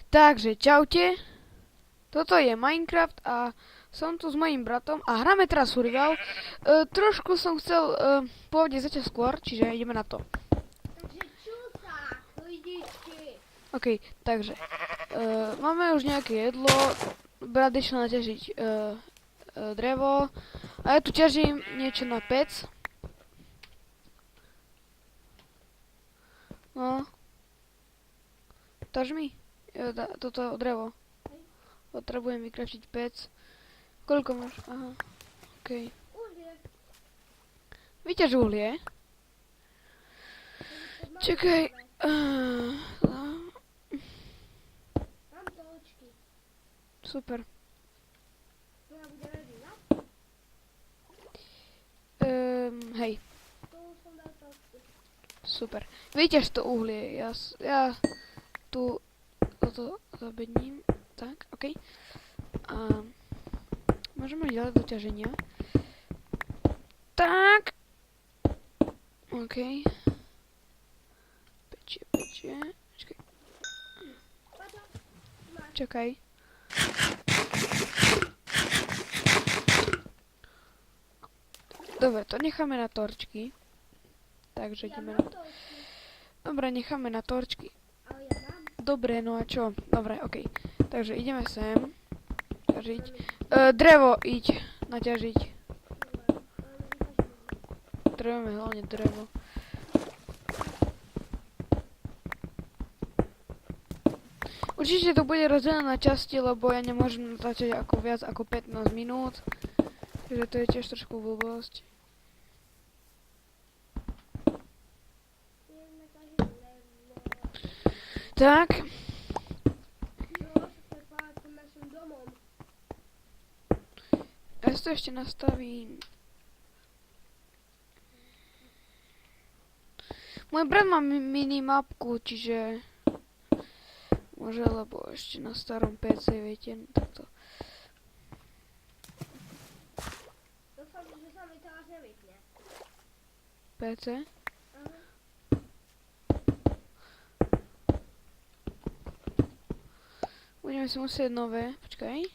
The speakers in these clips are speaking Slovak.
Takže čaute, toto je Minecraft a som tu s mojím bratom a hráme teraz Survival. Trošku som chcel pôvodne začať skôr, čiže ideme na to. Takže čusák, lidičky. OK, takže máme už nejaké jedlo, brat išiel naťažiť drevo a ja tu ťažím niečo na pec. No, taž mi toto drevo. Potrebujem vykraftiť pec. Koľko máš? Aha, OK. Uhlie. Vyťaž uhlie. Čakaj. Mám to očky. Super. Moja bude ready, no? Hej, To už som dal točky. super. Vyťaž to uhlie. Ja tu toto zabedním. Tak, OK. A môžeme ísť ďalej do ťaženia. Tak. OK. Pečie. Čakaj. Paťo, máš. Čakaj. Dobre, to necháme na torčky. Takže Ja ideme na mám to. točky, Dobre, necháme na torčky. ale ja mám. Dobre, no a čo? Dobre, OK. Takže ideme sem. Ťažiť. Drevo iď naťažiť. Potrebujeme hlavne drevo. Určite to bude rozdelené na časti, lebo ja nemôžem natáčať ako viac ako 15 minút. Takže to je tiež trošku blbosť. Tak. Jo, sa páči našim domom. Ja si to ešte nastavím. Môj brat má minimapku, čiže môže, lebo ešte na starom PC, viete, takto. Dúfam, že sa mi teraz nevypne. PC? Aha. Budeme si musieť nové, počkaj.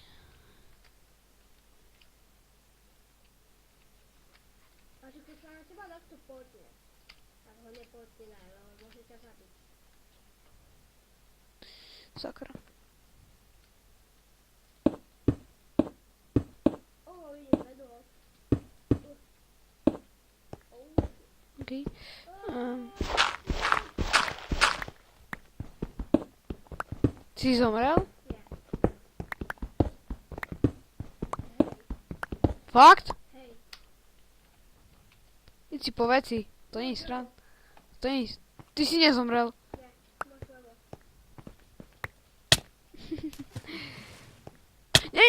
A že keď sa na teba takto potne, tak ho nepotnaj, lebo môže ťa zabiť. Sakra. Vidím vedlo. OK. Si zomrel? Nie. Fakt? Hej. Keď si po veci. To nie je sran. To nie je... Ty si nezomrel. Nie, máš lebo. Nie.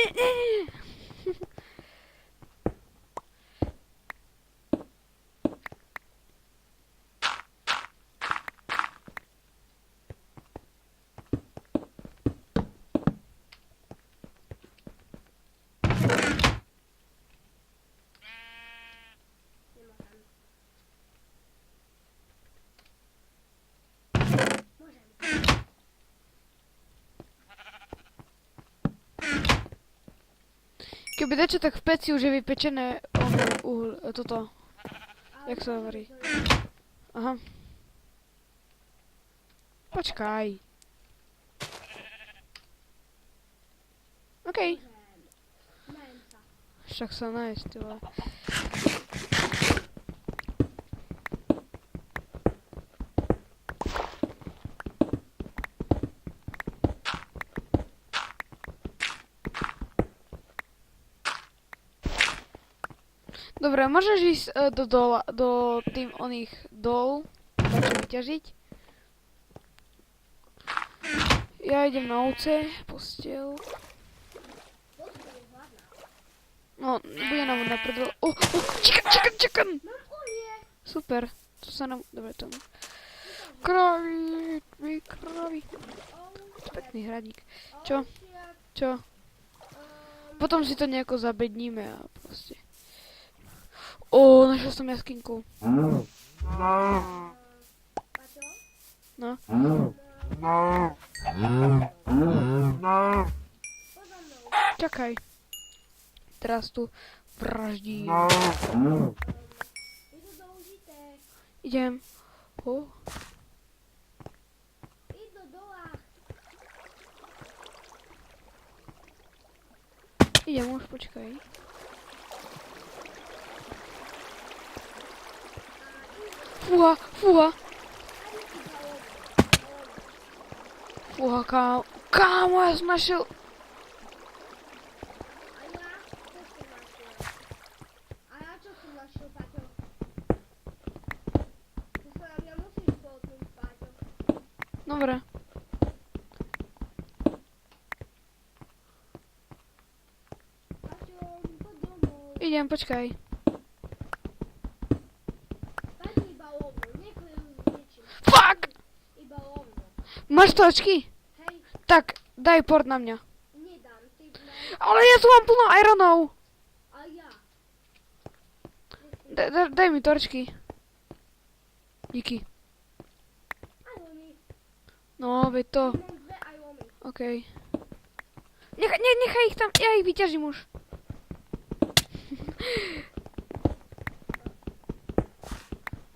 Nemá tam. Môžem. Keby dačo, tak v peci už je vypečené toto. Jak sa hovorí? Aha. Počkaj. OK. Najem sa. Však sa nájsť, ty vole. Dobre, môžeš ísť do tým oných dol, takže vyťažiť. Ja idem na ovce, postiel. Počkaj, je hladná. No, bude nám na predvol. Čakám! Mám uhlie. Super, to sa nám... Dobre, to... Kravy, kravy. Pekný hradík. Čo? Čo? Potom si to nejako zabedníme a proste. Našiel som jaskynku. Paťo? No. Čakaj. Teraz tu vraždím. Jdu do užitek. Idem. Jdu do dola. Idem už, počkaj. Fúha, fúha. Fúha, kámo. Kámo, ja som našiel. A ja čo som našiel, Paťo? Ty sa na mňa musíš spolknúť, Paťo. Dobre. Paťo, poď domov. Idem, počkaj. Daj mi iba ovno, neklijú s ničím. Fuck! Iba ovno. Máš točky? Hej, Tak, daj port na mňa. nedám, ty Ale ja tu mám plno ironov. a ja. Daj mi torčky. Díky. Aj oni. No, veď to. Mám dve aj oni. Okej. Nechaj ich tam, ja ich vyťažím už.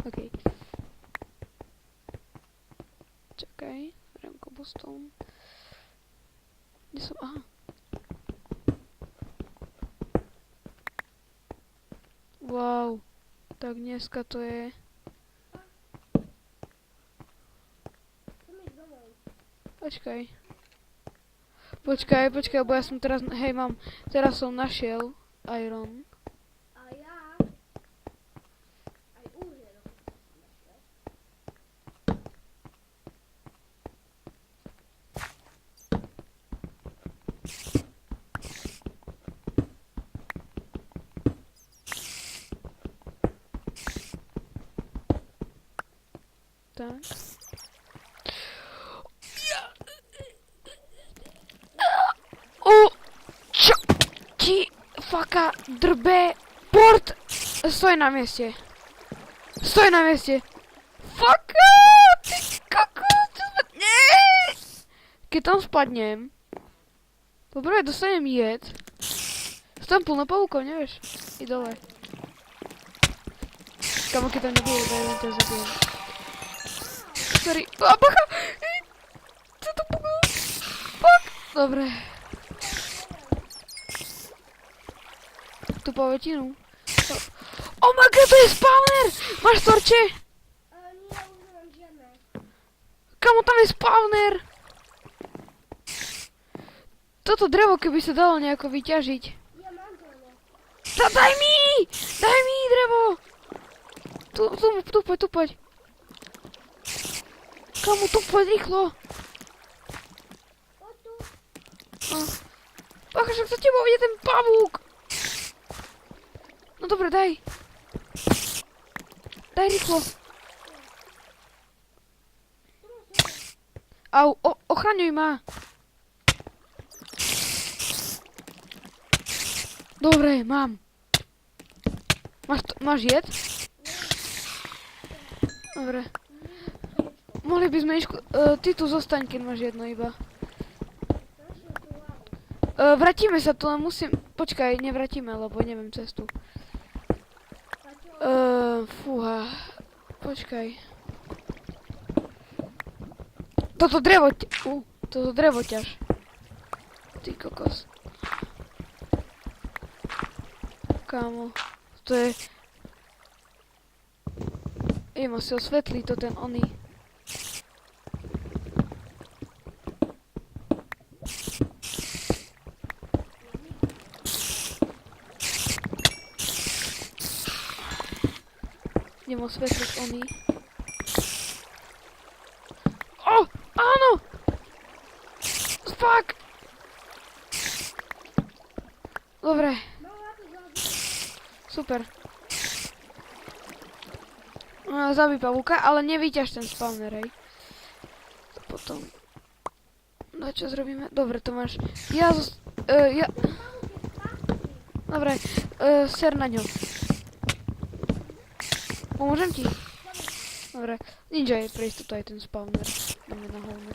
Okej. Čakaj, beriem cobblestone. Kde som? Aha. Wow. Tak dneska to je... Chcem ísť domov. Počkaj. Počkaj, bo ja som teraz, hej mám, teraz som našiel iron. A ja. Aj uhlie dokonca som našiel. Tak. O! Čo? Ti faka drbe port! Stoj na mieste. Stoj na mieste. Faka! Ty koko! Nie! Keď tam spadnem. Dobre, dostanem jed. Sú tam plno pavúkov, nevieš? I dole. Kamo, keď tam nebije, len to zabijem. Sorry. A bacha! Co to puklo? Fuck! Dobre. Tu pavätinu. Oh my god, to je spawner! Máš torče? Nie, už nemám žiadne. Kamo, tam je spawner! Toto drevo, keby sa dalo nejako vyťažiť. Ja mám drevo. Daj mi! Daj mi drevo! Tu poď. Kamo, tu poď rýchlo. Poď tu. Bacha, však za tebou ide ten pavúk. No dobre, daj. Daj rýchlo. Au, ochraňuj ma. Dobre, mám. Máš jed? Dobre. Mohli by sme ty tu zostaň, keď máš jedno iba. Našiel tú lavu. Vrátime sa tu, len musím... Počkaj, nevrátime, lebo neviem cestu. Paťo, Fúha. Počkaj. Toto drevo... Toto drevo ťaž. Ty kokos. Kámo. To je... Idem asi osvetliť to ten oný. Idem osvetliť oný. O! Áno! Fuck! Dobre. mala tu zabiť. Super. Zabij pavúka, ale nevyťaž ten spawner, hej. Potom... No čo zrobíme? Dobre, to máš... Dobre, ser na ňo. Pomôžem ti? Dobre, ninja je pre istotu aj ten spawner. Dáme na hovno.